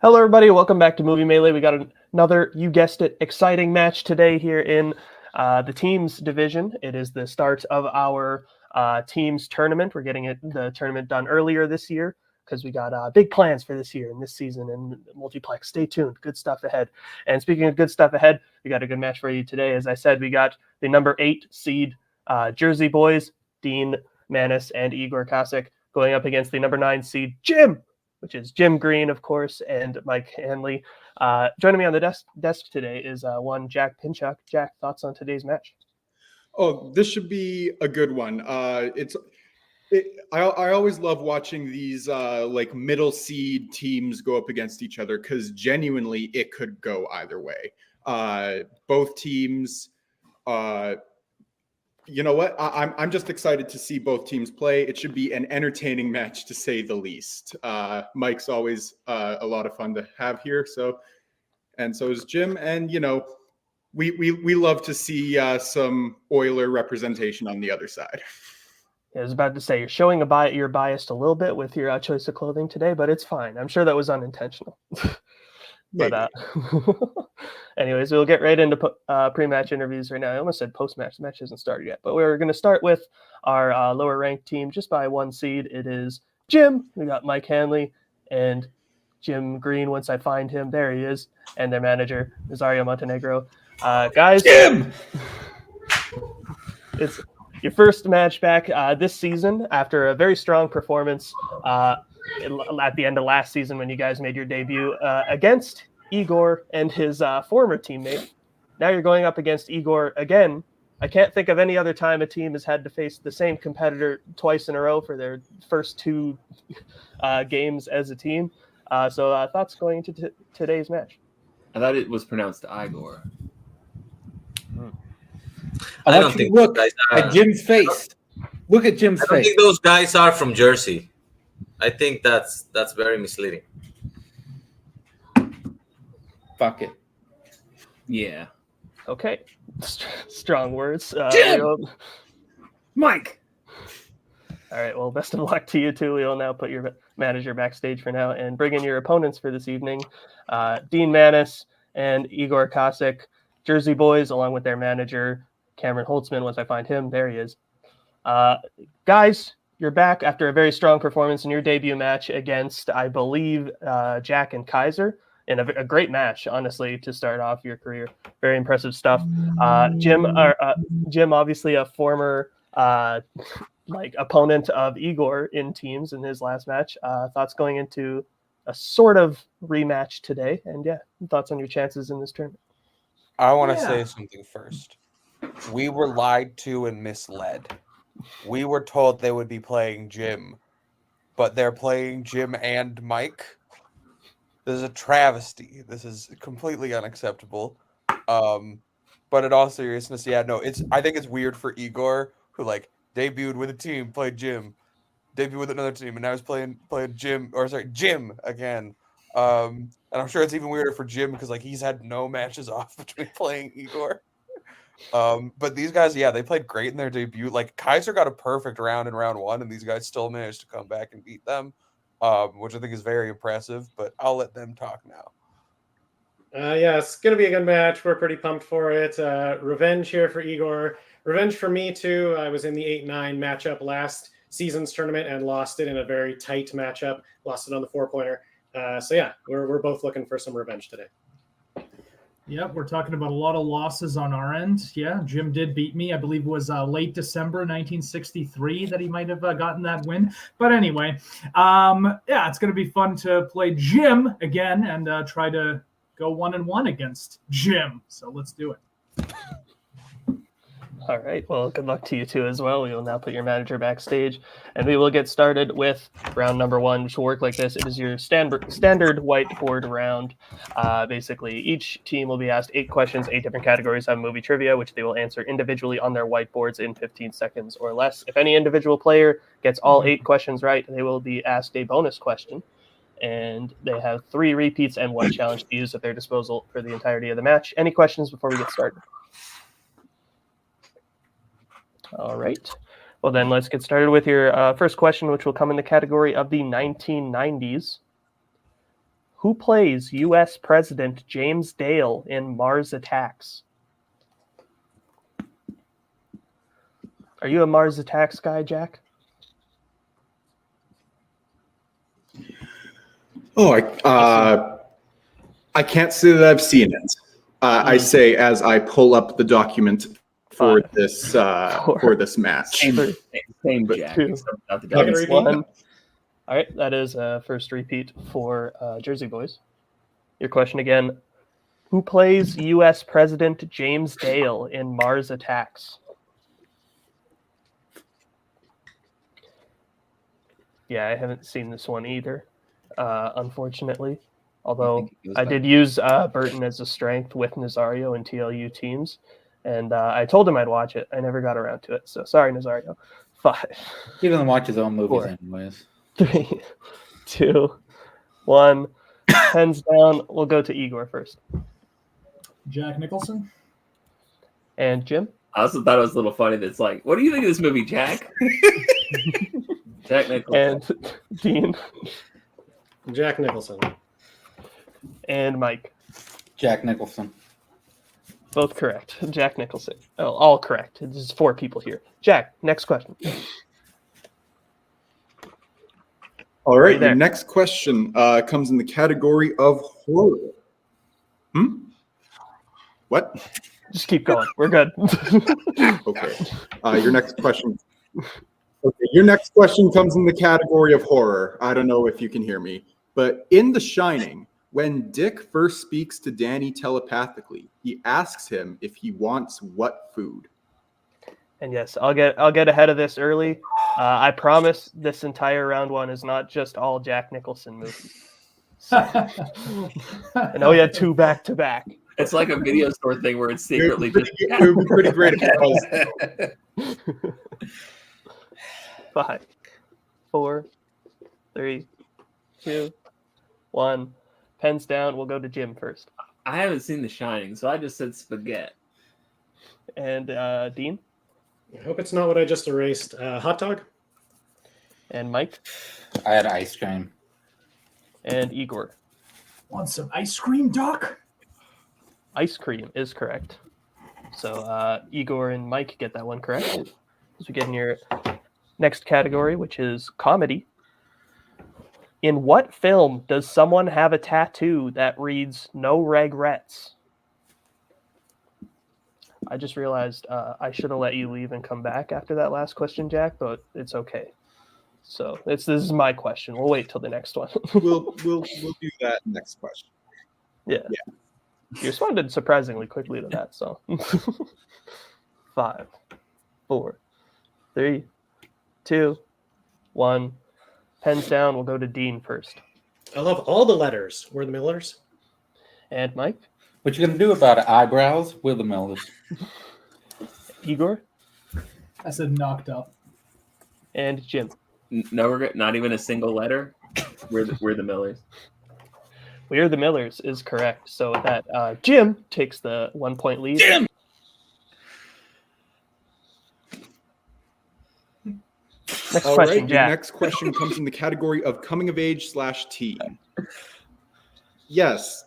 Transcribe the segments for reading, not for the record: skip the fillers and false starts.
Hello, everybody. Welcome back to Movie Melee. We got another, you guessed it, exciting match today here in the teams division. It is the start of our teams tournament. We're getting the tournament done earlier this year because we got big plans for this year and this season and Multiplex. Stay tuned. Good stuff ahead. And speaking of good stuff ahead, we got a good match for you today. As I said, we got the number 8 seed Jersey boys, Dean Manis and Igor Kosik, going up against the number 9 seed Jim, which is Jim Green, of course, and Mike Hanley. Joining me on the desk today is one Jack Pinchuk. Jack, thoughts on today's match? Oh, this should be a good one. I always love watching these like middle seed teams go up against each other because genuinely it could go either way. Both teams. You know what? I'm just excited to see both teams play. It should be an entertaining match, to say the least. Mike's always a lot of fun to have here. So is Jim. And we love to see some Oiler representation on the other side. I was about to say you're showing you're biased a little bit with your choice of clothing today, but it's fine. I'm sure that was unintentional. But anyways, we'll get right into pre-match interviews right now. I almost said post-match. The match hasn't started yet. But we're going to start with our lower-ranked team just by 1 seed. It is Jim. We got Mike Hanley and Jim Green once I find him. There he is. And their manager, Rosario Montenegro. Guys, Jim! It's your first match back this season after a very strong performance at the end of last season when you guys made your debut against Igor and his former teammate. Now you're going up against Igor again. I can't think of any other time a team has had to face the same competitor twice in a row for their first 2 games as a team. So thoughts going into today's match? I thought it was pronounced Igor. I don't think look at Jim's face. Look at Jim's face. I don't think those guys are from Jersey. I think that's very misleading. Fuck it. Yeah. Okay. Strong words. Jim! Mike! All right, well, best of luck to you two. We'll now put your manager backstage for now and bring in your opponents for this evening. Dean Manis and Igor Kosik, Jersey boys, along with their manager, Cameron Holtzman. Once I find him, there he is. Guys, you're back after a very strong performance in your debut match against, I believe, Jack and Kaiser, in a great match, honestly, to start off your career. Very impressive stuff. Jim, obviously a former opponent of Igor in teams in his last match. Thoughts going into a sort of rematch today, and thoughts on your chances in this tournament. I want to say something first. We were lied to and misled. We were told they would be playing Jim, but they're playing Jim and Mike. This is a travesty. This is completely unacceptable. But in all seriousness, I think it's weird for Igor, who debuted with a team, played Jim, debuted with another team, and now he's playing Jim again. And I'm sure it's even weirder for Jim because he's had no matches off between playing Igor. But these guys, they played great in their debut. Kaiser got a perfect round in round 1, and these guys still managed to come back and beat them, which I think is very impressive. But I'll let them talk now. It's going to be a good match. We're pretty pumped for it. Revenge here for Igor. Revenge for me, too. I was in the 8-9 matchup last season's tournament and lost it in a very tight matchup. Lost it on the 4-pointer. We're both looking for some revenge today. Yep, we're talking about a lot of losses on our end. Yeah, Jim did beat me. I believe it was late December 1963 that he might have gotten that win. But anyway, it's going to be fun to play Jim again and try to go 1-1 against Jim. So let's do it. All right. Well, good luck to you two as well. We will now put your manager backstage, and we will get started with round number 1, which will work like this. It is your standard whiteboard round. Basically, each team will be asked 8 questions, 8 different categories of movie trivia, which they will answer individually on their whiteboards in 15 seconds or less. If any individual player gets all 8 questions right, they will be asked a bonus question. And they have 3 repeats and 1 challenge to use at their disposal for the entirety of the match. Any questions before we get started? All right. Well, then let's get started with your first question, which will come in the category of the 1990s. Who plays U.S. President James Dale in Mars Attacks? Are you a Mars Attacks guy, Jack? Oh, I can't say that I've seen it. I say as I pull up the document for this match. Same Jack. Two. except without the Can I get a W. repeat? One. All right, that is a first repeat for Jersey Boys. Your question again. Who plays U.S. President James Dale in Mars Attacks? Yeah, I haven't seen this one either, unfortunately. Although I did use Burton as a strength with Nazario and TLU teams, and I told him I'd watch it. I never got around to it, so sorry, Nazario. 5, He doesn't watch his own movies 4, anyways. 3, 2, 1. Pens down. We'll go to Igor first. Jack Nicholson. And Jim? I also thought it was a little funny that it's like, what do you think of this movie, Jack? Jack Nicholson. And Dean? Jack Nicholson. And Mike? Jack Nicholson. Both correct. Jack Nicholson. Oh, all correct. There's 4 people here. Jack, next question. All Are right, you there? your next question comes in the category of horror. What? Just keep going. We're good. Okay. Your next question. Okay, your next question comes in the category of horror. I don't know if you can hear me, but in The Shining, when Dick first speaks to Danny telepathically, he asks him if he wants what food. And yes, I'll get ahead of this early. I promise this entire round 1 is not just all Jack Nicholson movies. So, I know we had 2 back to back. It's like a video store thing where it's secretly just It would be pretty great if it was. 5, 4, 3, 2, 1. Pens down. We'll go to Jim first. I haven't seen The Shining, so I just said spaghetti. And Dean? I hope it's not what I just erased. Hot dog? And Mike? I had ice cream. And Igor? Want some ice cream, Doc? Ice cream is correct. So Igor and Mike get that one correct. As we get in your next category, which is comedy. In what film does someone have a tattoo that reads "No regrets"? I just realized I should have let you leave and come back after that last question, Jack, but it's okay. So this is my question. We'll wait till the next one. We'll do that next question. Yeah. You responded surprisingly quickly to that, so 5, 4, 3, 2, 1. Pens down. We'll go to Dean first. I love all the letters. We're the Millers. And Mike? What you gonna do about it? Eyebrows? We're the Millers. Igor? I said knocked up. And Jim? No regret, not even a single letter. We're the Millers. We are the Millers is correct. So with that, Jim takes the 1-point lead. Jim! Next All question, right, Jack. your next question comes in the category of coming of age / teen. Yes.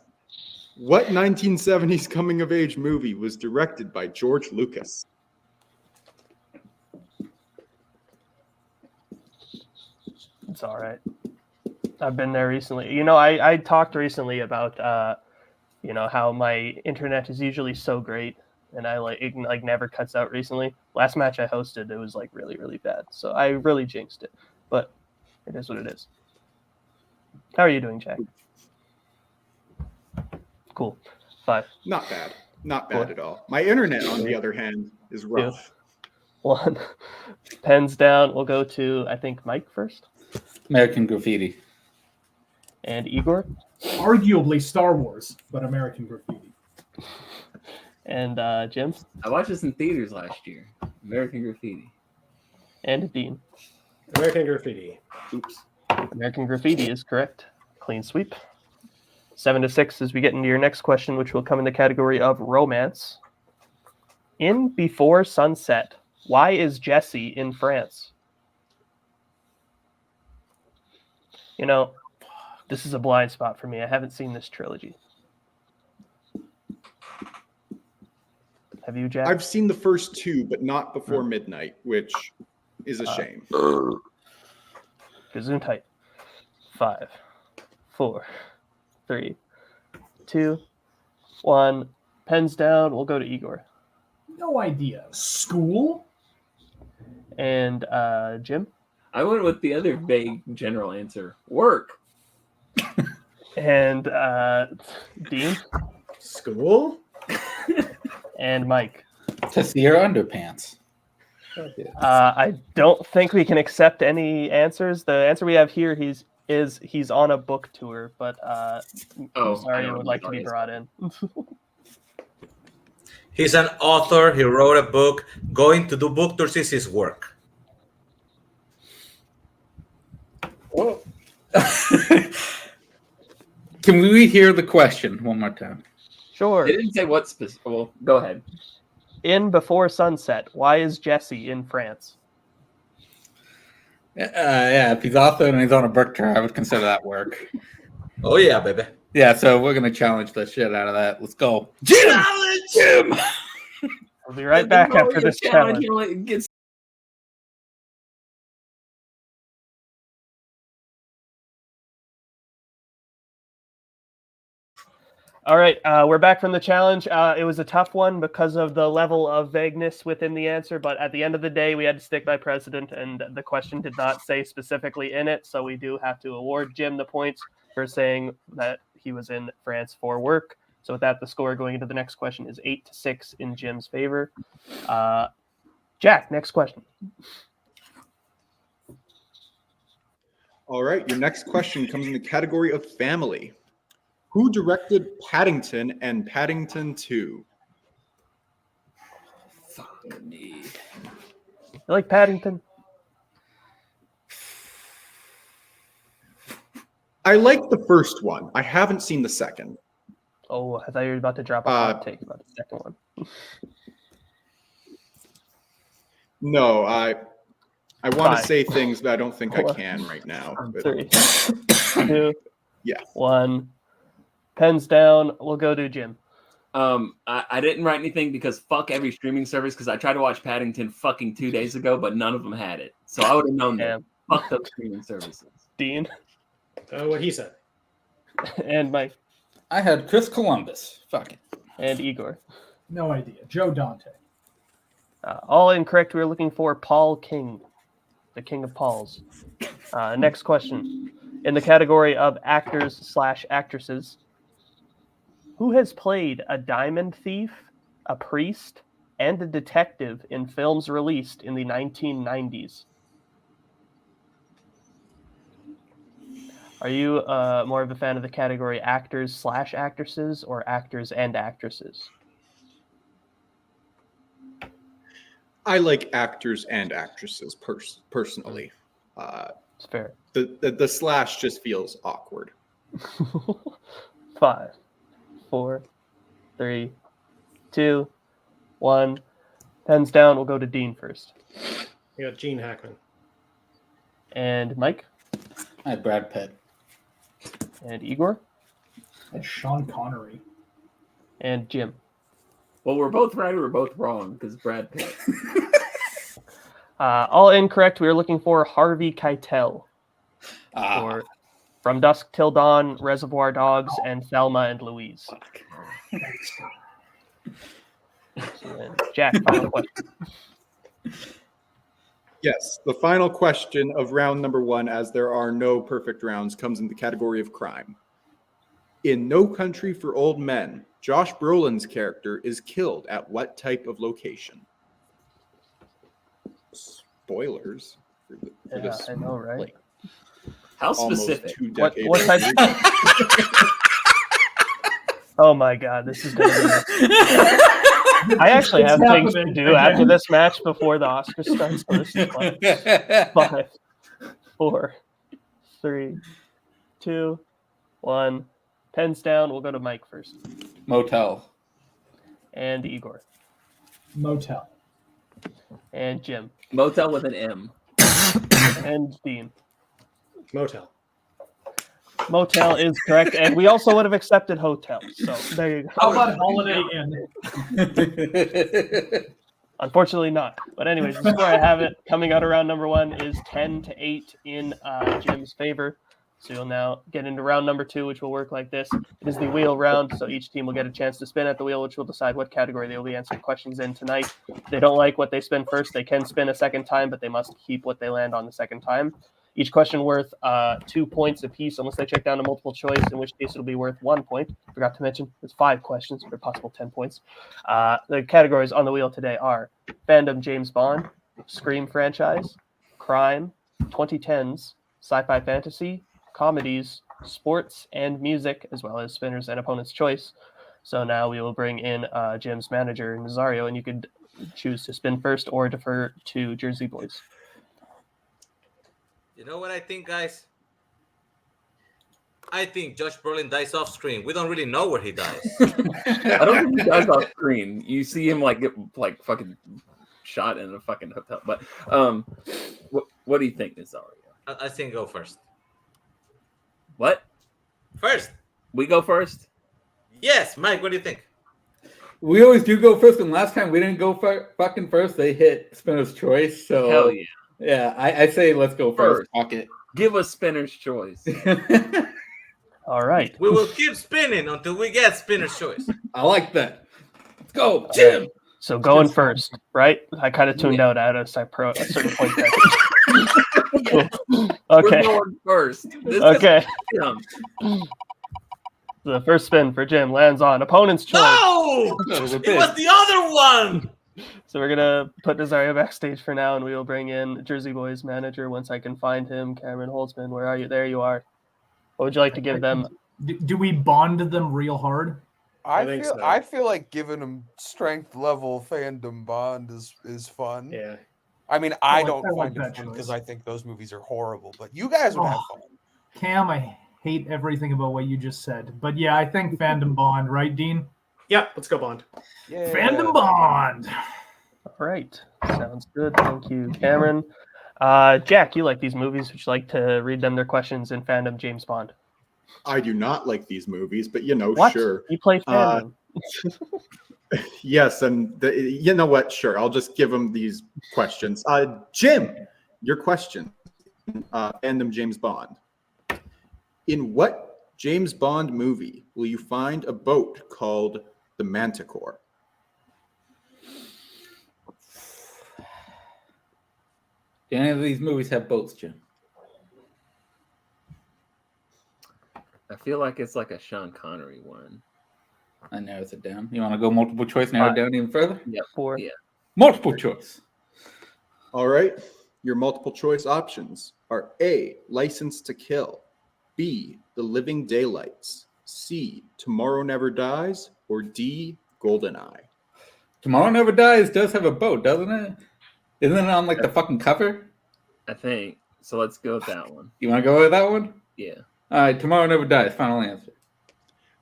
What 1970s coming of age movie was directed by George Lucas? It's all right. I've been there recently. You know, I talked recently about, you know, how my internet is usually so great, and it never cuts out recently. Last match I hosted, it was like really, really bad. So I really jinxed it, but it is what it is. How are you doing, Jack? Cool. 5, Not bad. Not bad 4, at all. My internet, on the other hand, is rough. 1. Pens down. We'll go to, I think, Mike first. American Graffiti. And Igor. Arguably Star Wars, but American Graffiti. And Jim. I watched this in theaters last year. American Graffiti. And Dean. American Graffiti. Oops. American Graffiti is correct. Clean sweep. 7-6 as we get into your next question, which will come in the category of romance. In Before Sunset, why is Jesse in France? You know, This is a blind spot for me. I haven't seen this trilogy. Have you, Jack? I've seen the first two, but not before midnight, which is a shame. Gesundheit. 5, 4, 3, 2, 1. Pens down. We'll go to Igor. No idea. School? And Jim? I went with the other vague general answer. Work. And Dean? School? And Mike? To see your underpants. I don't think we can accept any answers. The answer we have here he's on a book tour, but I'm sorry, he would like to be brought in. He's an author. He wrote a book. Going to do book tours is his work. Can we hear the question one more time? Sure. It didn't say what specific. Well, go ahead. In Before Sunset, why is Jesse in France? Yeah, if he's author and he's on a book tour, I would consider that work. Oh yeah, baby. Yeah, so we're gonna challenge the shit out of that. Let's go, Jim! We'll be right back after this challenge. All right, we're back from the challenge. It was a tough one because of the level of vagueness within the answer, but at the end of the day, we had to stick by precedent, and the question did not say specifically in it, so we do have to award Jim the points for saying that he was in France for work. So with that, the score going into the next question is 8-6 in Jim's favor. Jack, next question. All right, your next question comes in the category of family. Who directed Paddington and Paddington 2? Fuck me. You like Paddington? I like the first one. I haven't seen the second. Oh, I thought you were about to drop a hot take about the second one. No, I want to 5. say things, but I don't think I can right now. But 3, 2, yeah. 1. Pens down. We'll go to Jim. I didn't write anything because fuck every streaming service, because I tried to watch Paddington fucking 2 days ago, but none of them had it. So I would have known that. Fuck those streaming services. Dean. What he said. And Mike. I had Chris Columbus. Fuck it. And Igor. No idea. Joe Dante. All incorrect. We were looking for Paul King, the King of Pauls. Next question. In the category of actors/actresses, who has played a diamond thief, a priest, and a detective in films released in the 1990s? Are you more of a fan of the category actors/actresses or actors and actresses? I like actors and actresses personally. It's fair. The slash just feels awkward. 5, 4, 3, 2, 1. Pens down. We'll go to Dean first. You got Gene Hackman. And Mike. I had Brad Pitt. And Igor. That's Sean Connery. And Jim. Well, we're both right or we're both wrong because Brad Pitt. All incorrect. We were looking for Harvey Keitel. For From Dusk Till Dawn, Reservoir Dogs, and Thelma and Louise. Jack, final question. Yes, the final question of round number 1, as there are no perfect rounds, comes in the category of crime. In No Country for Old Men, Josh Brolin's character is killed at what type of location? Spoilers for this. I know, right? Like, How almost specific? 2 What decades. type? Oh my god, this is going to be... I actually have things to do after this match before the Oscar starts. So this is fun. 5, 4, 3, 2, 1. Pens down. We'll go to Mike first. Motel. And Igor. Motel. And Jim. Motel with an M. And Dean. Motel. Motel is correct, and we also would have accepted hotel. So there you go. How about Holiday Inn? Unfortunately not. But anyways, the score I have it coming out around number 1 is 10-8 in Jim's favor. So you'll now get into round number 2, which will work like this. It is the wheel round, so each team will get a chance to spin at the wheel, which will decide what category they will be answering questions in tonight. If they don't like what they spin first, they can spin a second time, but they must keep what they land on the second time. Each question worth 2 points apiece, unless they check down to multiple choice, in which case it'll be worth 1 point. Forgot to mention, there's 5 questions for possible 10 points. The categories on the wheel today are Fandom James Bond, Scream franchise, Crime, 2010s, Sci-Fi Fantasy, Comedies, Sports, and Music, as well as Spinners and Opponent's Choice. So now we will bring in Jim's manager, Nazario, and you could choose to spin first or defer to Jersey Boys. You know what I think, guys? I think Josh Brolin dies off screen. We don't really know where he dies. I don't think he dies off screen. You see him like get like fucking shot in a fucking hotel. But what do you think, Nazario? I think go first. What? First. We go first? Yes, Mike, what do you think? We always do go first, and last time we didn't go fucking first. They hit Spinner's Choice, so Hell yeah. yeah, I say let's go first. Fuck it. Give us Spinner's Choice. All right. We will keep spinning until we get Spinner's Choice. I like that. Let's go, Jim. Right. So going first, right? I kind of tuned out at a certain point there. Okay. We're going first. Okay. The first spin for Jim lands on Opponent's Choice. No! It was the other one! So we're going to put Nazario backstage for now, and we will bring in Jersey Boys manager once I can find him. Cameron Holtzman, where are you? There you are. What would you like to give them? Do we bond them real hard? I feel like giving them strength level Fandom Bond is fun. Yeah. I mean, I don't like find that it fun choice. because I think those movies are horrible, but you guys would have fun. Cam, I hate everything about what you just said. But yeah, I think Fandom Bond, right, Dean? Yeah, let's go Bond. Yeah. Fandom Bond. All right. Sounds good. Thank you, Cameron. Jack, you like these movies. Would you like to read them their questions in Fandom James Bond? I do not like these movies, but What? sure. You play Fandom. Yes, and you know what? Sure, I'll just give them these questions. Jim, your question. Fandom James Bond. In what James Bond movie will you find a boat called the Manticore? Do any of these movies have boats, Jim? I feel like it's like a Sean Connery one. I narrows it down. You want to go multiple choice, narrow it down even further? Yeah. 4. Yeah. Multiple choice. All right. Your multiple choice options are A, License to Kill, B, The Living Daylights, C, Tomorrow Never Dies, or D, Goldeneye. Tomorrow Never Dies does have a boat, doesn't it? Isn't it on like the fucking cover? I think. So let's go with that one. You want to go with that one? Yeah. All right, Tomorrow Never Dies. Final answer.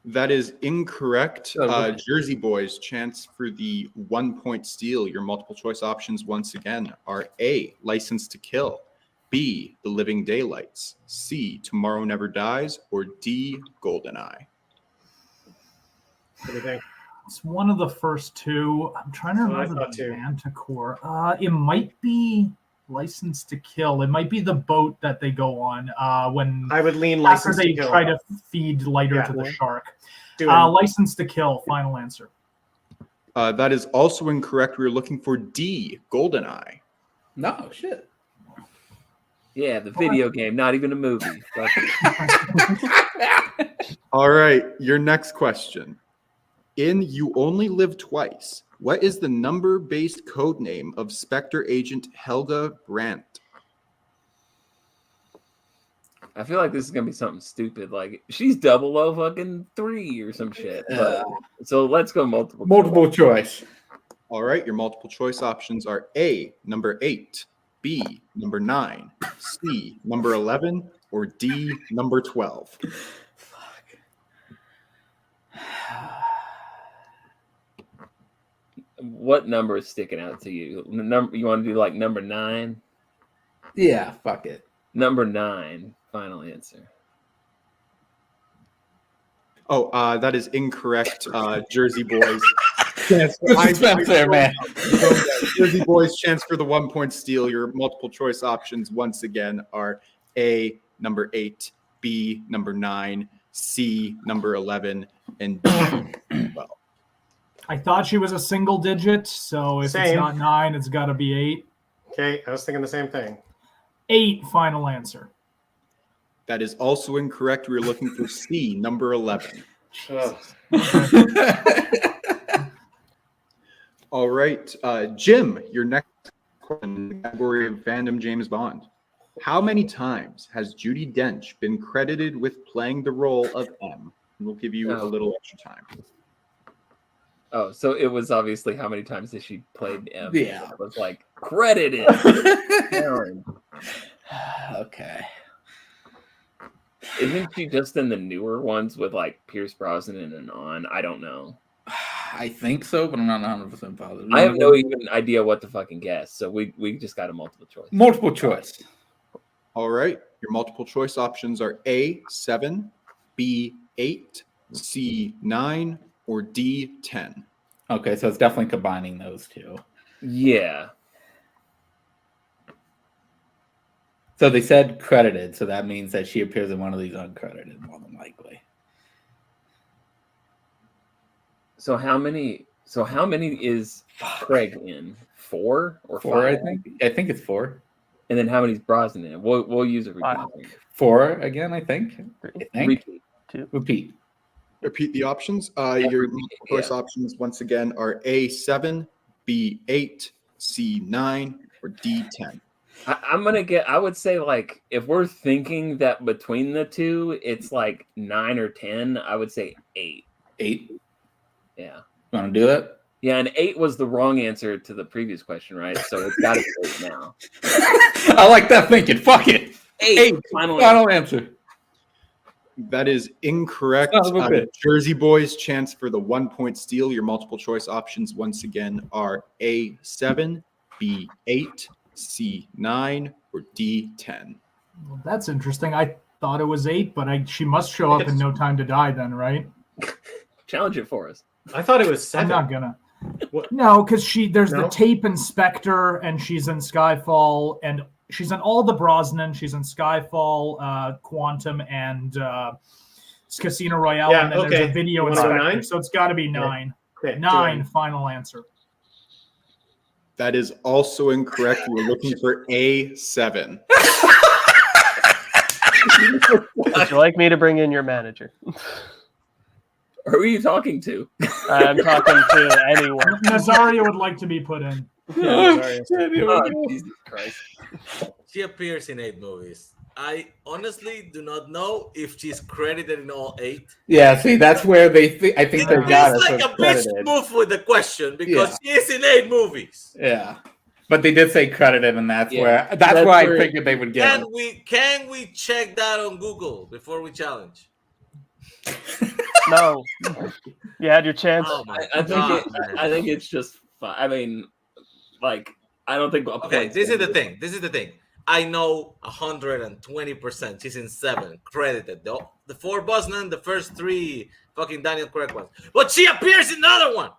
That is incorrect. Oh, Jersey Boys, chance for the 1 point steal. Your multiple choice options once again are A, License to Kill, B, The Living Daylights, C, Tomorrow Never Dies, or D, Goldeneye. What do you think? It's one of the first two. I'm trying to I remember thought the too. Manticore. It might be License to Kill. It might be the boat that they go on when I would lean after License they to Kill. try to feed lighter Yeah. to the shark. Do it. License to Kill. Final answer. That is also incorrect. We're looking for D, Goldeneye. No, shit. Yeah, the video game, not even a movie. Fuck it. All right, your next question. In You Only Live Twice, what is the number-based code name of Spectre agent Helga Brandt? I feel like this is gonna be something stupid. Like she's 003 or some shit. But, so let's go multiple. Multiple choice. All right, your multiple choice options are A, number 8, B, number 9, C, number 11, or D, number 12. What number is sticking out to you? Number you want to do like number 9? Yeah, fuck it. Number 9. Final answer. Oh, that is incorrect. Jersey Boys. Good suspense there, man. Jersey Boys chance for the 1 point steal. Your multiple choice options once again are A, number 8, B, number 9, C, number 11, and D, 12. I thought she was a single digit, so if it's Same. not 9, it's got to be 8. Okay, I was thinking the same thing. 8, final answer. That is also incorrect. We were looking for C, number 11. Ugh. All right. Jim, your next question in the category of Fandom James Bond. How many times has Judi Dench been credited with playing the role of M? And we'll give you a little extra time. Oh, so it was obviously how many times has she played M? Yeah. It was like credited. Aaron. Okay. Isn't she just in the newer ones with like Pierce Brosnan and on? I don't know. I think so, but I'm not 100% positive. I have no even idea what to fucking guess. So we just got a multiple choice. Multiple choice. All right. Your multiple choice options are A, 7, B, 8, C, 9, or D, 10. Okay, so it's definitely combining those two. Yeah. So they said credited, so that means that she appears in one of these uncredited, more than likely. So how many is Craig in? 4 or 4, 5? I think. I think it's 4. And then how many's Brosnan in? We'll use a repeat. 5. 4 again, I think. Repeat. Repeat. Repeat the options. Your multiple choice options once again are A, 7, B, 8, C, 9, or D, 10. I'm gonna get. I would say like if we're thinking that between the two, it's like 9 or 10. I would say 8. 8. Yeah. You want to do that? Yeah, and 8 was the wrong answer to the previous question, right? So it's got to be 8 now. I like that thinking. Fuck it. 8. Final answer. That is incorrect. Jersey Boys chance for the 1 point steal. Your multiple choice options once again are A, 7, B, 8, C, 9, or D, 10. Well, that's interesting. I thought it was 8, but she must show up in No Time to Die then, right? Challenge it for us. I thought it was 7. I'm not gonna. What? No, because there's No? the Tape Inspector, and she's in Skyfall, and she's in all the Brosnan. She's in Skyfall, Quantum, and Casino Royale, Yeah, and then okay. there's a Video You wanna go Inspector. 9? So it's got to be 9. Okay, 9, final answer. That is also incorrect. We're looking for A, 7. Would you like me to bring in your manager? Who are you talking to? I'm talking to anyone. Nazaria would like to be put in. Yeah, sorry. Oh, Jesus Christ. She appears in 8 movies. I honestly do not know if she's credited in all 8. Yeah, see, that's where I think they got It's us. like so a bitch credited. move with the question because she is in 8 movies. Yeah, but they did say credited, and that's Yeah, where that's I where- figured they would get. Can we check that on Google before we challenge? No. You had your chance. Oh my I God, think man. I think it's just fine. I mean, like I don't think. Okay, this is the thing. I know 120%. She's in 7 credited. The 4 Brosnan, the first 3 fucking Daniel Craig ones, but she appears in another one.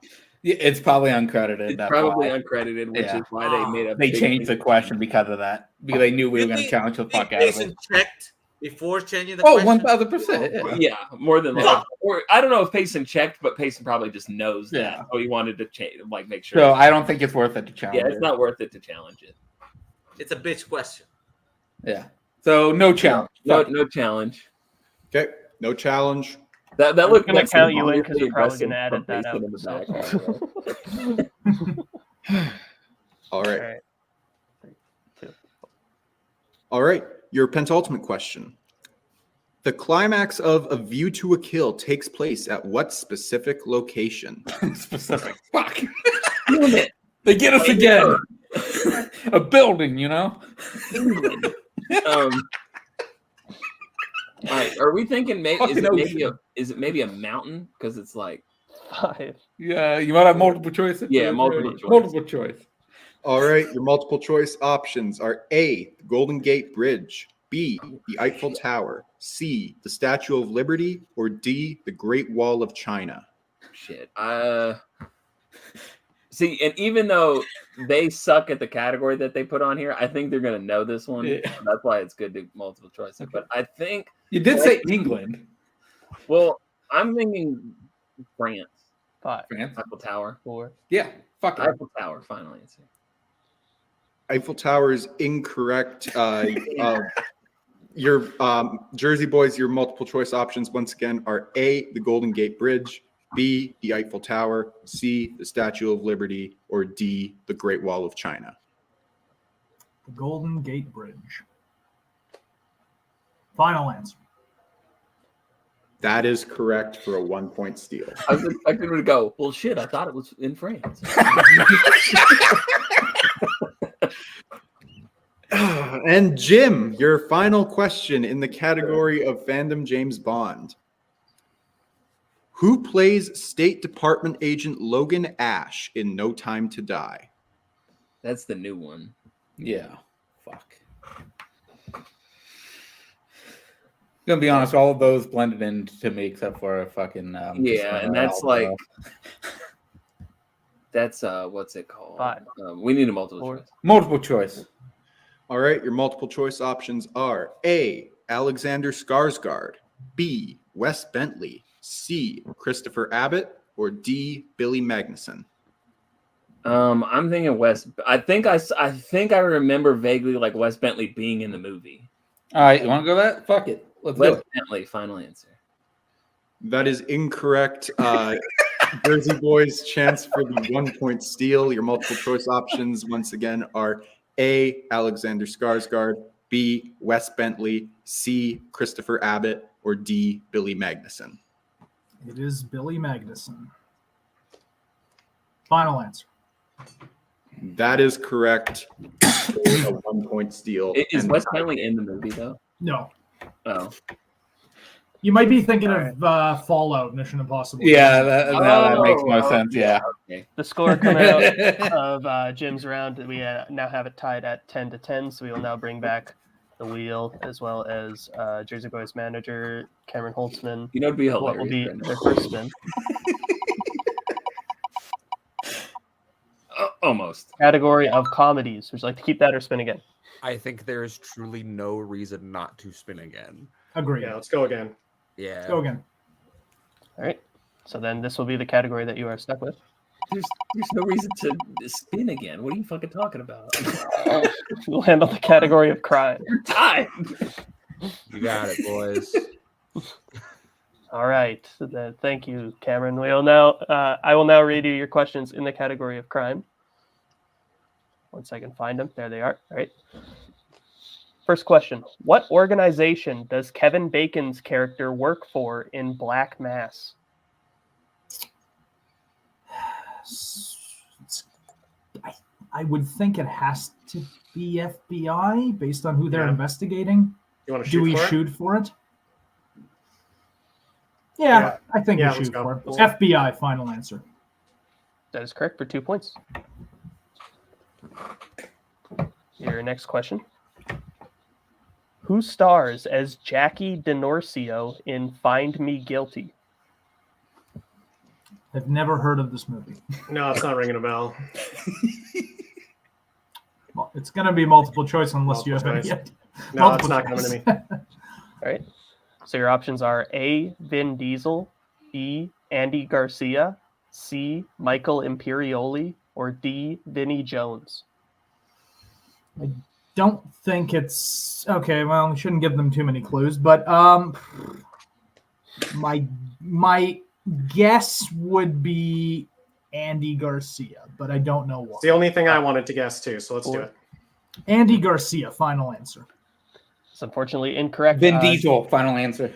Yeah, it's probably uncredited. It's that's probably why. uncredited, which Yeah. is why they made a. They big changed the thing. question because of that. Because they knew we were going to challenge the fuck out of it. Payson checked before changing the Oh, question. 1000%. Yeah, more than Yeah. like, or I don't know if Payson checked, but Payson probably just knows that, Yeah. so he wanted to change, like make sure. So I don't think it's worth it to challenge. Yeah, it's not worth it to challenge it. It's a bitch question. Yeah. So no challenge. No challenge. Okay, no challenge. That I'm looked gonna like count some you in because honestly you're probably aggressive gonna edit from that Payson out. in the back. All All right. right. All right. Your penultimate question. The climax of A View to a Kill takes place at what specific location? Specific. Fuck. They get us again. A building, you know? All right, are we thinking Fucking is it maybe a mountain? Because it's like 5. Yeah, you might have multiple choice. Yeah, multiple choice. Multiple choice. All right. Your multiple choice options are A, the Golden Gate Bridge, B, the Eiffel Tower, C, the Statue of Liberty, or D, the Great Wall of China? Shit. See, and even though they suck at the category that they put on here, I think they're gonna know this one. Yeah. So that's why it's good to multiple choice. Okay. But I think You did say England. well, I'm thinking France. 5, France. Eiffel Tower. 4. Yeah. Fuck it. Eiffel Tower, final answer. Eiffel Tower is incorrect. Your Jersey boys, your multiple choice options once again are A, the Golden Gate Bridge, B, the Eiffel Tower, C, the Statue of Liberty, or D, the Great Wall of China. The Golden Gate Bridge. Final answer. That is correct for a 1-point steal. I was expecting her to go, well, shit, I thought it was in France. And Jim, your final question in the category of Fandom James Bond. Who plays State Department agent Logan Ash in No Time to Die? That's the new one. Yeah. Fuck. Gonna be honest, all of those blended into me except for a fucking Yeah, and that's like that's what's it called? 5. We need a multiple 4. choice. multiple choice. All right, your multiple choice options are A, Alexander Skarsgård, B, Wes Bentley, C, Christopher Abbott, or D, Billy Magnuson. I'm thinking Wes. I think I remember vaguely like Wes Bentley being in the movie. All right, you want to go that? Fuck it. Let's do Wes it. Bentley, final answer. That is incorrect. Jersey boys, chance for the 1-point steal. Your multiple choice options once again are A, Alexander Skarsgård, B, Wes Bentley, C, Christopher Abbott, or D, Billy Magnuson. It is Billy Magnuson. Final answer. That is correct. For a 1-point steal. Is and Wes tie. Bentley in the movie though? No. Oh, You might be thinking of Fallout, Mission Impossible. Yeah, that makes more Oh, sense. Yeah. okay. The score coming out of Jim's round, we now have it tied at 10-10, so we will now bring back the wheel as well as Jersey Boys manager Cameron Holtzman. You know, it'd be hilarious. What will be right now. their first spin? Almost. Category of comedies. Would you like to keep that or spin again? I think there is truly no reason not to spin again. Agree. Yeah, let's go again. Yeah. Let's go again. All right. So then this will be the category that you are stuck with. There's no reason to spin again. What are you fucking talking about? We'll handle the category of crime. You're tied. You got it, boys. All right. So then, thank you, Cameron. We'll now. I will now read you your questions in the category of crime. Once I can find them, there they are. All right. First question: what organization does Kevin Bacon's character work for in Black Mass? I would think it has to be FBI based on who they're Yeah. investigating. You want to Do shoot we for it? shoot for it? Yeah, Yeah. I think Yeah, we let's shoot go. for it. Let's go. FBI, final answer. That is correct for 2 points. Your next question. Who stars as Jackie DiNorsio in Find Me Guilty? I've never heard of this movie. No, it's not ringing a bell. Well, it's going to be multiple choice unless you have Multiple any choice. yet. No, it's Multiple not coming to choice. me. All right. So your options are A, Vin Diesel, B, Andy Garcia, C, Michael Imperioli, or D, Vinnie Jones. Don't think it's okay. Well, we shouldn't give them too many clues, but my guess would be Andy Garcia, but I don't know It's why. the only thing I wanted to guess too, so let's do it. Andy Garcia, final answer. It's unfortunately incorrect. Vin Diesel, final answer.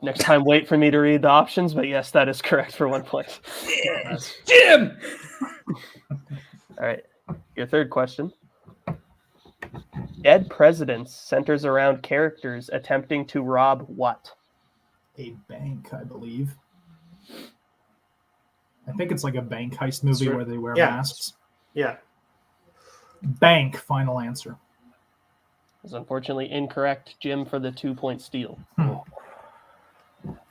Next time, wait for me to read the options, but yes, that is correct for 1 point. Jim! All right. Your third question. Dead Presidents centers around characters attempting to rob what? A bank, I believe. I think it's like a bank heist movie Sure. where they wear Yeah. masks. Yeah. Bank, final answer. is unfortunately incorrect. Jim for the 2-point steal.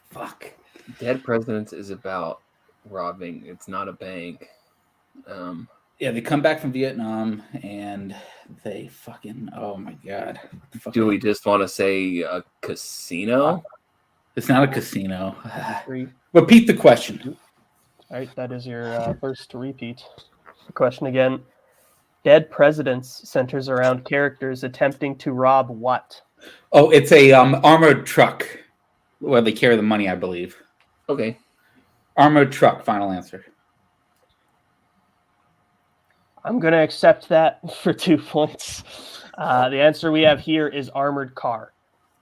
Fuck. Dead Presidents is about robbing. It's not a bank. Yeah, they come back from Vietnam and they fucking. Oh my god. Do we just want to say a casino? It's not a casino. 3. Repeat the question. All right, that is your first repeat. The question again. Dead Presidents centers around characters attempting to rob what? Oh, it's a armored truck where they carry the money, I believe. Okay. Armored truck. Final answer. I'm going to accept that for 2 points. The answer we have here is armored car.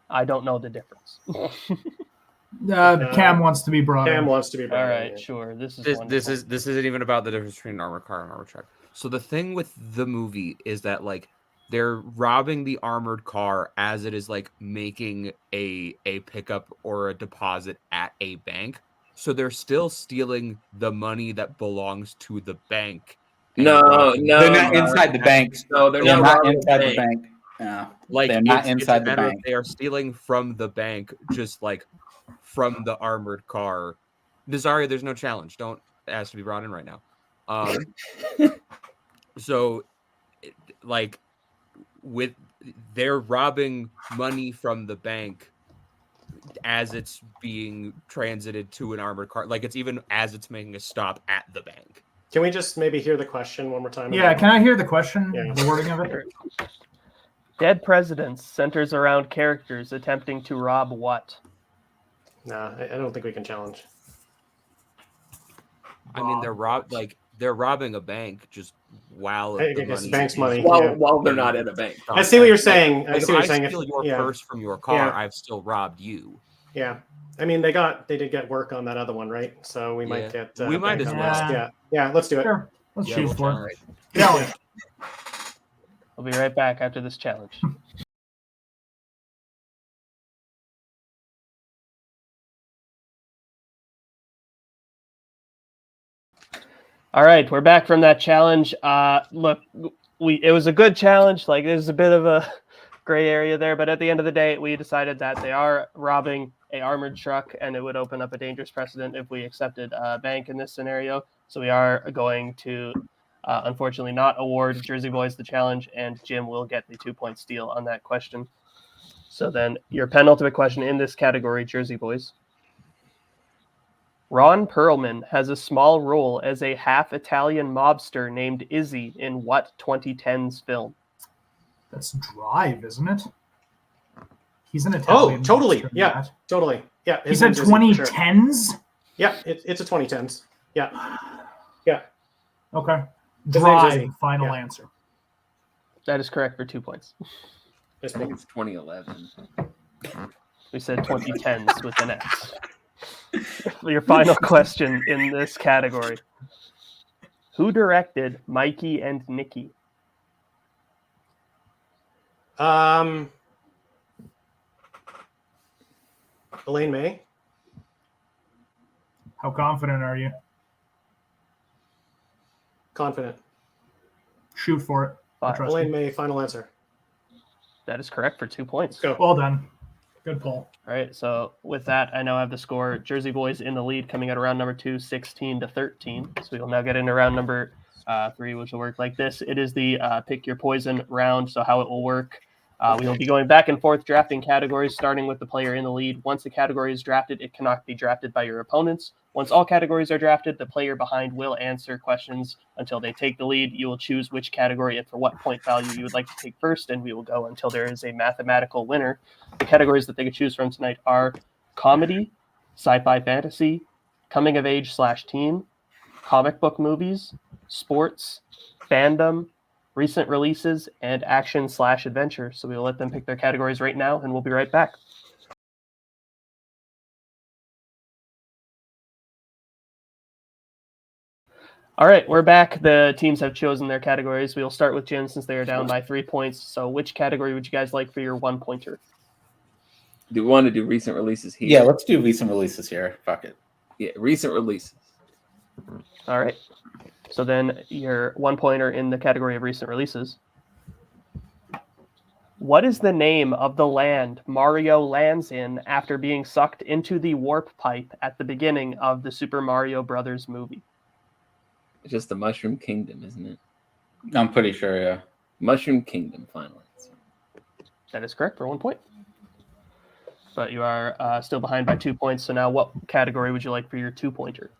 I don't know the difference. Cam wants to be brought Cam in. wants to be brought All in, right, yeah. sure. This This isn't even about the difference between an armored car and an armored truck. So the thing with the movie is that like they're robbing the armored car as it is like making a pickup or a deposit at a bank. So they're still stealing the money that belongs to the bank. No, They're not inside the bank. No, they're They're not not inside the bank. No, Like they're not it's inside a the matter of bank. They are stealing from the bank, just like from the armored car. Desire, there's no challenge. Don't ask to be brought in right now. So, like, they're robbing money from the bank as it's being transited to an armored car. Like, it's even as it's making a stop at the bank. Can we just maybe hear the question one more time? Yeah, can I hear the question? Yeah. The wording of it? Dead Presidents centers around characters attempting to rob what? Nah, I don't think we can challenge. I mean, they're robbing a bank just while I the guess money bank's is- money. While they're not at a bank. I see what you're saying. Like, I see what if you're saying. steal your Yeah. purse from your car, Yeah. I've still robbed you. Yeah. I mean, they did get work on that other one, right? So we might get. We might bank as on well. this. Yeah. Yeah. Let's do it. Sure. Let's Yeah, shoot we'll for try. it. Yeah. We'll be right back after this challenge. All right, we're back from that challenge. Look, it was a good challenge. Like, there's a bit of a gray area there, but at the end of the day, we decided that they are robbing a armored truck, and it would open up a dangerous precedent if we accepted a bank in this scenario. So we are going to, unfortunately, not award Jersey Boys the challenge, and Jim will get the 2-point steal on that question. So then, your penultimate question in this category, Jersey Boys. Ron Perlman has a small role as a half-Italian mobster named Izzy in what 2010s film? That's Drive, isn't it? He's an Italian. Oh, totally. monster in Yeah. that. Totally. Yeah. He said 2010s? Yeah. It's a 2010s. Yeah. Yeah. Okay. His name's Drive, Izzy. final Yeah. answer. That is correct for 2 points. I think it's 2011. We said 2010s with an X. Your final question in this category. Who directed Mikey and Nikki? Elaine May. How confident are you? Confident. Shoot for it. I Five. trust Elaine you. May. Final answer. That is correct for 2 points. Go. Well done. Good pull. All right, so with that, I now have the score. Jersey Boys in the lead coming out of round number 2, 16-13. So we will now get into round number 3, which will work like this. It is the pick your poison round. So how it will work, we will be going back and forth drafting categories, starting with the player in the lead. Once a category is drafted, it cannot be drafted by your opponents. Once all categories are drafted, the player behind will answer questions until they take the lead. You will choose which category and for what point value you would like to take first, and we will go until there is a mathematical winner. The categories that they could choose from tonight are comedy, sci-fi fantasy, coming of age / teen, comic book movies, sports, fandom, recent releases, and action / adventure. So we will let them pick their categories right now, and we'll be right back. All right, we're back. The teams have chosen their categories. We will start with Jim since they are down by 3 points. So which category would you guys like for your 1-pointer? Do we want to do recent releases here? Yeah, let's do recent releases here. Fuck it. Yeah, recent releases. All right. So then your 1-pointer in the category of recent releases What is the name of the land Mario lands in after being sucked into the warp pipe at the beginning of the Super Mario Brothers movie? It's just the Mushroom Kingdom, isn't it? I'm pretty sure, yeah. Mushroom Kingdom, final answer. That is correct for 1 point. But you are still behind by 2 points. So now what category would you like for your 2-pointer?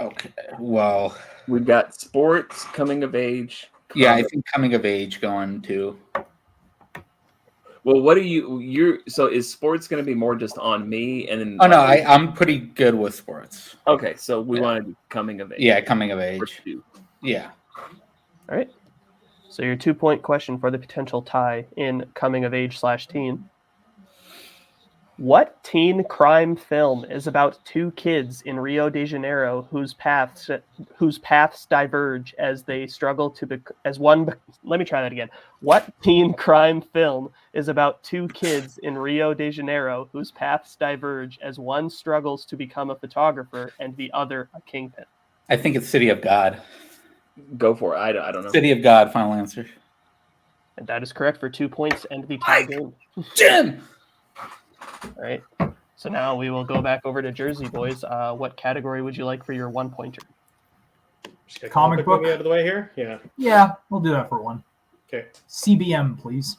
Okay, well, We've got sports, coming of age. yeah, I think coming of age going to. Well, what are you're so is sports going to be more just on me and then? Oh no, I'm pretty good with sports. Okay, so we want to do coming of age. Yeah, coming of age. Yeah. All right. So your 2-point question for the potential tie in coming of age / teen. What teen crime film is about 2 kids in Rio de Janeiro whose paths diverge as they struggle to Let me try that again. What teen crime film is about 2 kids in Rio de Janeiro whose paths diverge as one struggles to become a photographer and the other a kingpin? I think it's City of God. Go for it. I don't know. City of God, final answer. And that is correct for 2 points and the tie game. Jim! All right. So now we will go back over to Jersey Boys. What category would you like for your 1-pointer? Just get Comic book out of the way here. Yeah. Yeah, we'll do that for one. Okay. CBM, please.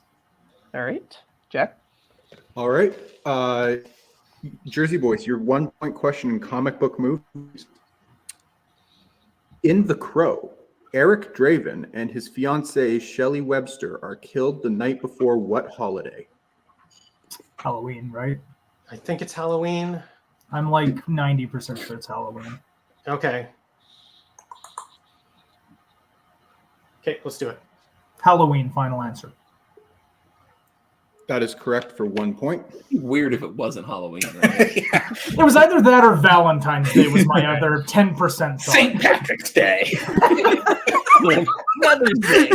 All right. Jack? All right. Jersey Boys, your 1-point question in comic book movies. In The Crow, Eric Draven and his fiancée Shelley Webster are killed the night before what holiday? Halloween, right? I think it's Halloween. I'm like 90% sure it's Halloween. Okay. Okay, let's do it. Halloween, final answer. That is correct for 1 point. Weird if it wasn't Halloween. Right? It was either that or Valentine's Day was my other 10% thought. St. Patrick's Day. Mother's Day.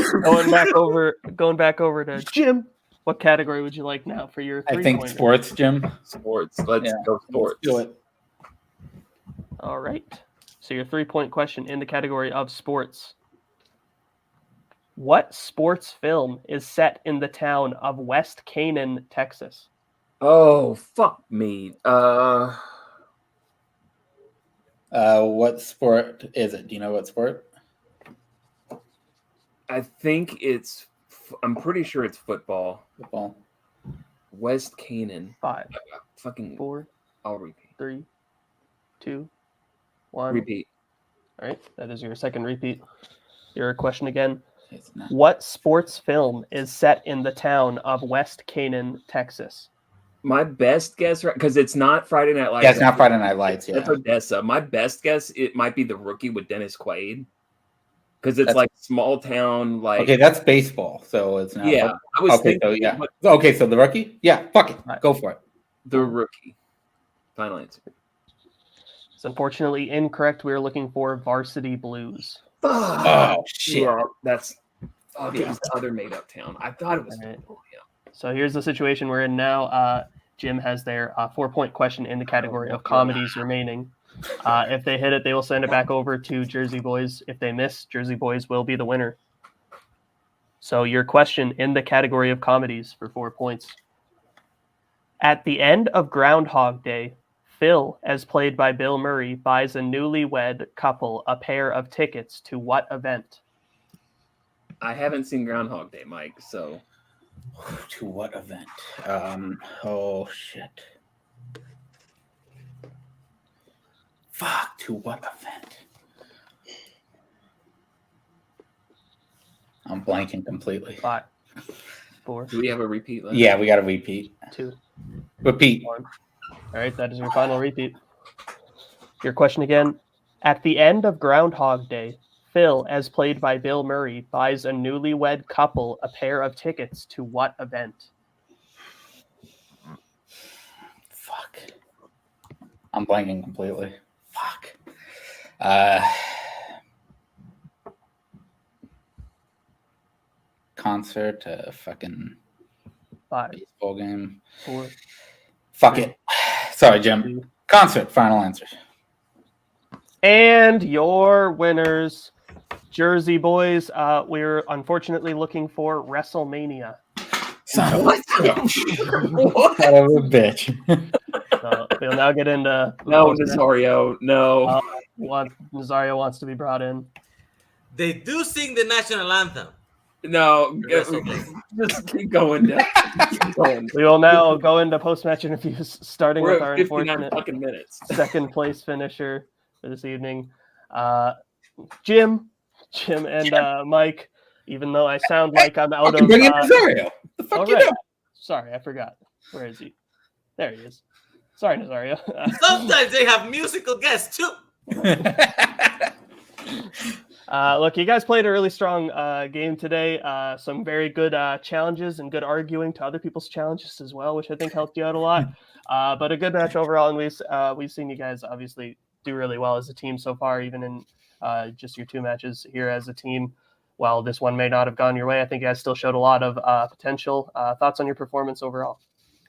Going back over to Jim. What category would you like now for your 3-pointer? I think sports, Jim. Sports. Let's go sports. Let's do it. All right. So your 3-point question in the category of sports. What sports film is set in the town of West Canaan, Texas? Oh, fuck me. What sport is it? Do you know what sport? I think I'm pretty sure it's football. Football. West Canaan. 5, Fucking 4, I'll repeat. 3, 2, 1. Repeat. All right. That is your second repeat. Your question again. It's not. What sports film is set in the town of West Canaan, Texas? My best guess, because it's not Friday Night Lights. Yeah, it's not Friday Night Lights. Yeah. That's Odessa. My best guess, it might be The Rookie with Dennis Quaid. Because it's That's- like small town, like Okay, that's baseball, so it's not. yeah. I was Okay, thinking so yeah. Okay, so the rookie? Yeah, fuck it. Right. Go for it. The Rookie. Final answer. It's unfortunately incorrect. We are looking for Varsity Blues. Oh, shit. Yeah, that's it was the other made up town. I thought it was All right. football, yeah. So here's the situation we're in now. Jim has their 4-point question in the category of comedies remaining. If they hit it, they will send it back over to Jersey Boys. If they miss, Jersey Boys will be the winner. So your question in the category of comedies for 4 points. At the end of Groundhog Day, Phil, as played by Bill Murray, buys a newlywed couple a pair of tickets to what event? I haven't seen Groundhog Day, Mike, so To what event? Oh shit. Fuck, to what event? I'm blanking completely. 5, 4, do we have a repeat left? Yeah, we got to repeat. 2, Repeat. 1. All right, that is your final repeat. Your question again. At the end of Groundhog Day, Phil, as played by Bill Murray, buys a newlywed couple a pair of tickets to what event? Fuck. I'm blanking completely. Fuck. Concert, fucking 5, baseball game. 4, Fuck it. Sorry, Jim. Concert, final answer. and your winners Jersey boys, we're unfortunately looking for WrestleMania. Son of a bitch. So we'll now get into No, Nazario, no. Nazario wants to be brought in. They do sing the national anthem. No, just keep going. Keep going. We will now go into post-match interviews, starting We're with at our 59 unfortunate fucking minutes. second place finisher for this evening, Jim, and Mike. Even though I sound like I'm out of. Bring in Nazario. The fuck all you right. doing? Sorry, I forgot. Where is he? There he is. Sorry, Nazario. Sometimes they have musical guests too. Look, you guys played a really strong game today. Some very good challenges and good arguing to other people's challenges as well, which I think helped you out a lot. But a good match overall, and we've seen you guys obviously do really well as a team so far, even in just your 2 matches here as a team. While this one may not have gone your way, I think you guys still showed a lot of potential. Thoughts on your performance overall?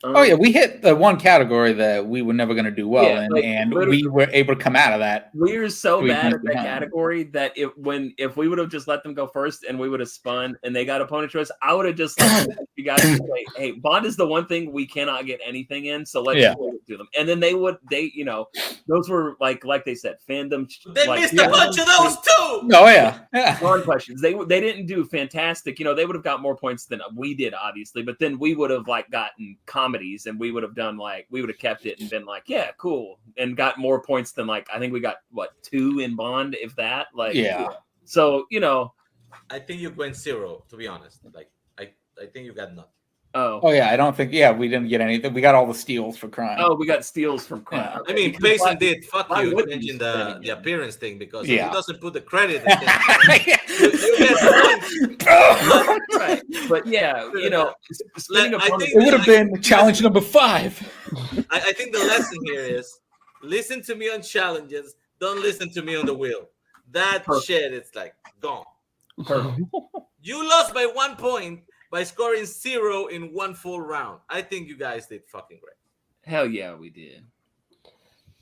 Oh yeah, we hit the one category that we were never going to do well in, like, and we were able to come out of that. We were so bad at that behind. category that if we would have just let them go first and we would have spun and they got opponent choice, I would have just let you guys say, "Hey, Bond is the one thing we cannot get anything in, so let's do them." And then they those were like they said, Fandom. They missed a bunch of those too. Oh yeah. One questions. They didn't do fantastic. They would have got more points than we did, obviously, but then we would have gotten comedies, and we would have done we would have kept it and been yeah, cool, and got more points than I think we got 2 in Bond, if that. So I think you went 0, to be honest. I think you got nothing. Oh yeah, I don't think we didn't get anything. We got all the steals for crime. Oh, we got steals from crime. Yeah. Okay. I mean, Payson did you changing the appearance thing, because if he doesn't put the credit in you get the point. Right. But it would have been challenge number 5. I think the lesson here is listen to me on challenges, don't listen to me on the wheel. That shit, it's gone. You lost by 1 point by scoring 0 in 1 full round. I think you guys did fucking great. Hell yeah, we did.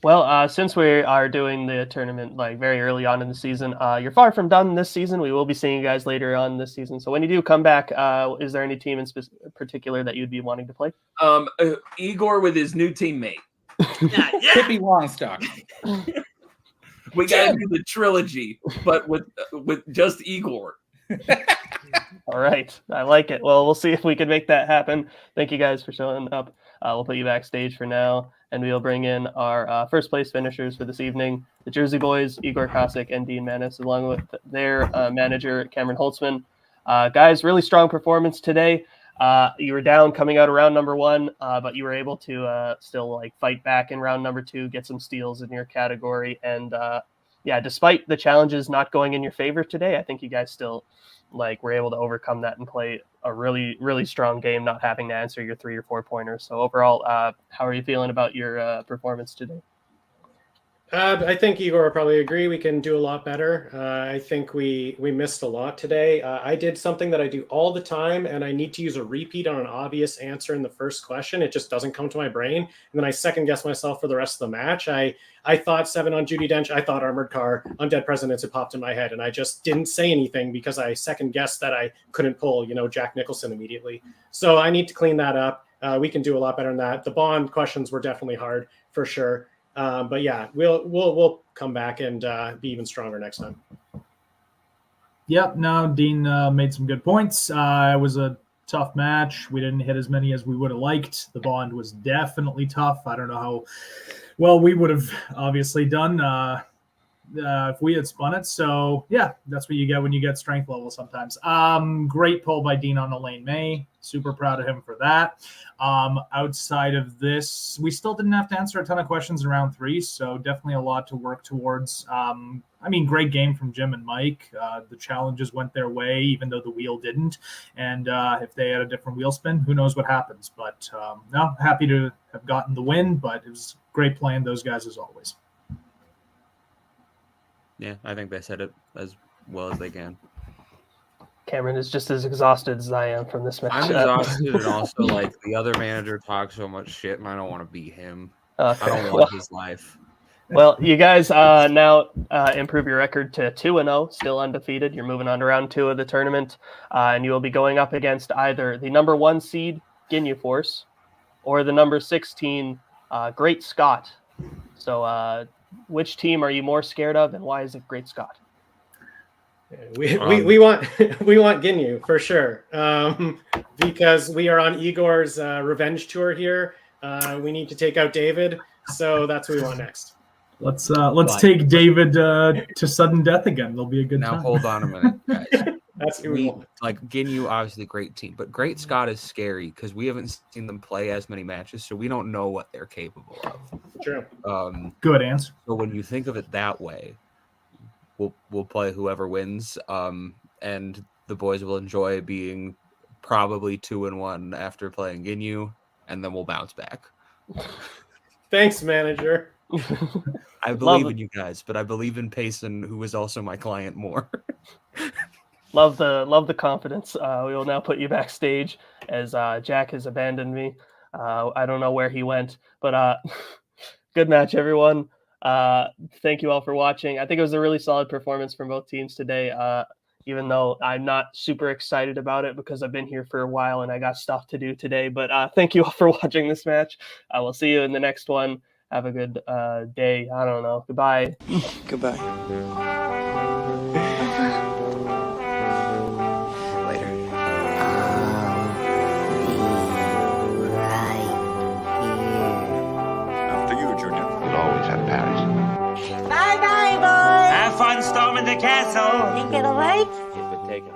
Well, since we are doing the tournament very early on in the season, you're far from done this season. We will be seeing you guys later on this season. So when you do come back, is there any team in particular that you'd be wanting to play? Igor with his new teammate. Pippi Longstock. We got to do the trilogy, but with just Igor. All right. I like it. Well, we'll see if we can make that happen. Thank you guys for showing up. We'll put you backstage for now, and we'll bring in our first place finishers for this evening, the Jersey boys, Igor Kosick and Dean Manis, along with their manager, Cameron Holtzman. Guys, really strong performance today. You were down coming out of round number 1, but you were able to still fight back in round number 2, get some steals in your category. And despite the challenges not going in your favor today, I think you guys still were able to overcome that and play a really, really strong game, not having to answer your 3 or 4 pointers. So overall, how are you feeling about your performance today? I think Igor will probably agree. We can do a lot better. I think we missed a lot today. I did something that I do all the time, and I need to use a repeat on an obvious answer in the first question. It just doesn't come to my brain. And then I second guess myself for the rest of the match. I thought 7 on Judi Dench. I thought Armored Car on Dead Presidents. It popped in my head, and I just didn't say anything because I second guessed that I couldn't pull, Jack Nicholson immediately. So I need to clean that up. We can do a lot better than that. The Bond questions were definitely hard for sure. But yeah, we'll come back and be even stronger next time. Yep. No, Dean made some good points. It was a tough match. We didn't hit as many as we would have liked. The Bond was definitely tough. I don't know how well we would have obviously done if we had spun it. So yeah, that's what you get when you get strength level sometimes. Great pull by Dean on Elaine May. Super proud of him for that. Outside of this, we still didn't have to answer a ton of questions in round 3, so definitely a lot to work towards. Great game from Jim and Mike. The challenges went their way, even though the wheel didn't. And if they had a different wheel spin, who knows what happens. But no, happy to have gotten the win, but it was great playing those guys as always. Yeah, I think they said it as well as they can. Cameron is just as exhausted as I am from this match. I'm exhausted, and also the other manager talks so much shit, and I don't want to be him. Okay. I don't want his life. Well, you guys now improve your record to 2-0, still undefeated. You're moving on to round 2 of the tournament, and you will be going up against either the number 1 seed Ginyu Force or the number 16 Great Scott. So, which team are you more scared of, and why is it Great Scott? We want Ginyu for sure, because we are on Igor's revenge tour here. We need to take out David, so that's what we want next. Let's take David to sudden death again. There'll be a good Now time. hold on a minute, guys. That's who we want. Like Ginyu, obviously a great team, but Great Scott is scary because we haven't seen them play as many matches, so we don't know what they're capable of. True. Good answer. So when you think of it that way, we'll play whoever wins, and the boys will enjoy being probably 2-1 after playing Ginyu, and then we'll bounce back. Thanks, manager. I believe in you guys, but I believe in Payson, who is also my client, more. Love the confidence. We will now put you backstage as Jack has abandoned me. I don't know where he went, but good match, everyone. Thank you all for watching. I think it was a really solid performance from both teams today, even though I'm not super excited about it because I've been here for a while and I got stuff to do today. But thank you all for watching this match. I will see you in the next one. Have a good day. I don't know. Goodbye. Goodbye. Later. After you, Junior. You'll always have Paris. Bye-bye, boys. Have fun storming the castle. Think it'll work? It would take a